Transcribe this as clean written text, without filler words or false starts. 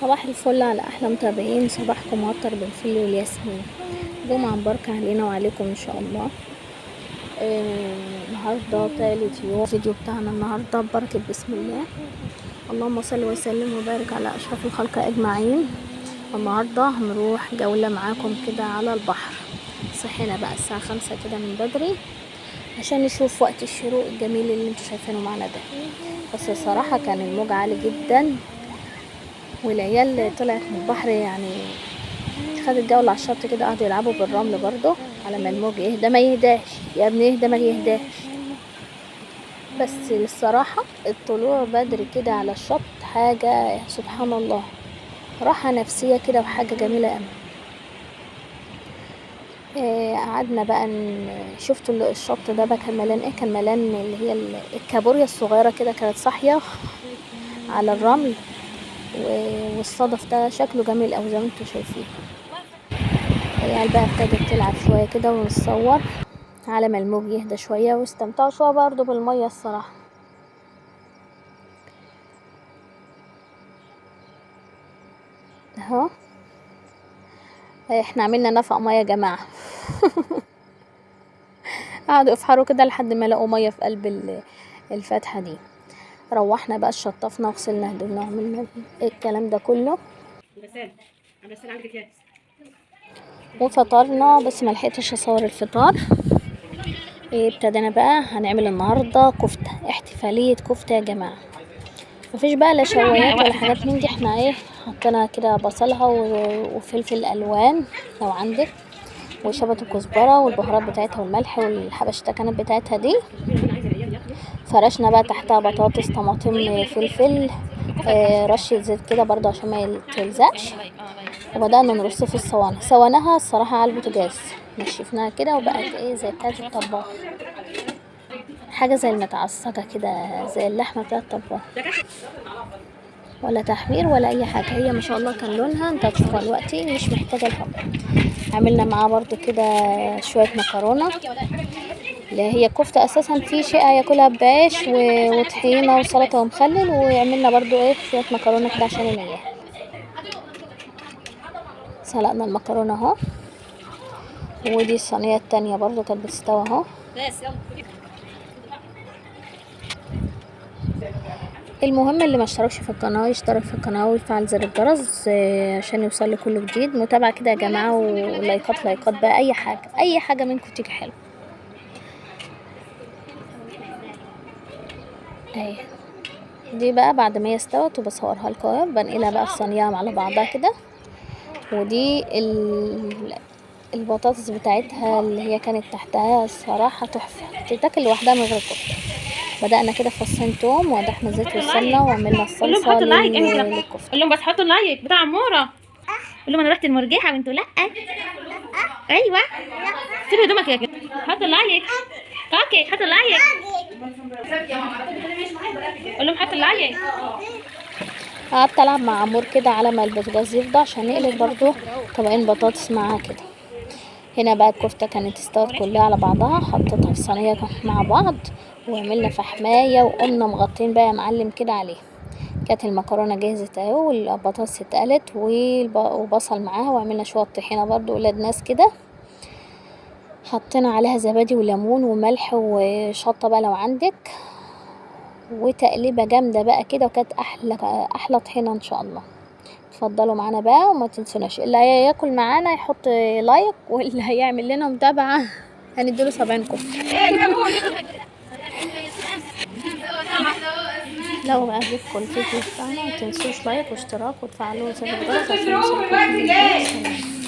صباح الفل على احلى متابعين. صباحكم معطر بالفل والياسمين. جمعة مباركة علينا وعليكم ان شاء الله. النهارده تالت يوم الفيديو بتاعنا النهارده ببركة بسم الله. اللهم صل وسلم وبارك على اشرف الخلق اجمعين. النهارده هنروح جولة معاكم كده على البحر. صحينا بقى الساعة 5 كده من بدري عشان نشوف وقت الشروق الجميل اللي انتوا شايفينه معنا ده. بس الصراحة كان الموج عالي جدا والعيال طلعت من البحر، يعني خدت جولة على الشط كده، قعدوا يلعبوا بالرمل برضه على ما الموج يهدى. ما يهداش يا ابني، يهدى ما يهداش. بس الصراحة الطلوع بدري كده على الشط حاجة سبحان الله، راحة نفسية كده وحاجة جميلة قوي. قعدنا بقى شفتوا الشط ده بقى كان ملان ايه؟ كان ملان اللي هي الكابوريا الصغيرة كده، كانت صاحية على الرمل، والصدف ده شكله جميل اوي زي ما انتوا شايفين. العيال بقى ابتدت تلعب شوية كده ونصور على ما الموج يهدى شوية، واستمتعوا شوية برضو بالمية الصراحة. اهو احنا عملنا نفق مية يا جماعة. قعدوا يفحروا كده لحد ما لقوا مية في قلب الفتحة دي. روحنا بقى شطفنا وغسلنا هدومنا وعملنا الكلام ده كله وفطرنا، بس ما لحقتش اصور الفطار. ابتدينا بقى هنعمل النهارده كفته، احتفاليه كفته يا جماعه. مفيش بقى لا شوايات ولا حاجات من دي، احنا حطينا كده بصلها وفلفل الوان لو عندك، وشبت الكزبره والبهارات بتاعتها والملح والحبشتكنات بتاعتها دي. فرشنا بقى تحتها بطاطس، طماطم، فلفل، رشه زيت كده برضه عشان ما تلزقش. وبدأنا نرص في الصواني. صوانها الصراحة على البوتاجاز، نشفناها كده وبقت زي بتاعت الطباخ، حاجة زي المتعصجة كده، زي اللحمة بتاعت الطباخ، ولا تحمير ولا اي حاجة. هي ما شاء الله كان لونها، انت هتشوفها دلوقتي مش محتاجة الحب. عملنا معاه برضو كده شوية مكرونة، اللي هي كفتة اساسا في شيء ياكلها بعيش وطحينة وسلطة ومخلل. وعملنا برضو شوية مكرونة كده عشان نيها. سلقنا المكرونة اهو، ودي الصينية التانية برضو كانت بتستوى اهو. المهم اللي ما اشتركش في القناة يشترك في القناة ويفعل زر الجرس عشان يوصل لكل جديد. متابعة كده يا جماعة، ولايكات بقى، اي حاجة منكم تيجي حلو. اهي دي بقى بعد ما هي استوت وبصورها لكم، بنقلها بقى في صينية على بعضها كده. ودي البطاطس بتاعتها اللي هي كانت تحتها الصراحة تحفة، تتاكل لوحدها من غير الكفتة. بدأنا كده فصين توم وقدحنا زيت والسمنة وعملنا الصلصة للكفتة. قول لهم بس حطوا اللايك بتاع عمورة. قول لهم انا رحت المرجحة وانتوا لا. ايوه سيب هدومك يا كده، حطوا اللايك. اوكي حطوا اللايك. قول لهم حطوا اللايك. قعدت العب مع عمور كده على ما البوتاجاز يفضى عشان نقلب برضو طبقين بطاطس معاه كده. هنا بقى الكفتة كانت استوت كلها على بعضها، حطيتها في صينية مع بعض وعملنا فحماية وقمنا مغطين بقى يا معلم كده عليه. كانت المكرونة جاهزة اهو، والبطاطس اتقلت وبصل معاها، وعملنا شوية طحينة برضو ولاد ناس كده. حطينا عليها زبادي وليمون وملح وشطة بقى لو عندك، وتقليبة جامدة بقى كده، وكانت احلى طحينة ان شاء الله. اتفضلوا معانا بقى وما تنسوناش، اللي هياكل معانا يحط لايك، واللي هيعمل لنا متابعة هنديله 70 كفته. لو عجبكم الفيديو بتاعنا ما تنسوش لايك واشتراك وتفعلوا زر الجرس عشان يوصلكم كل جديد.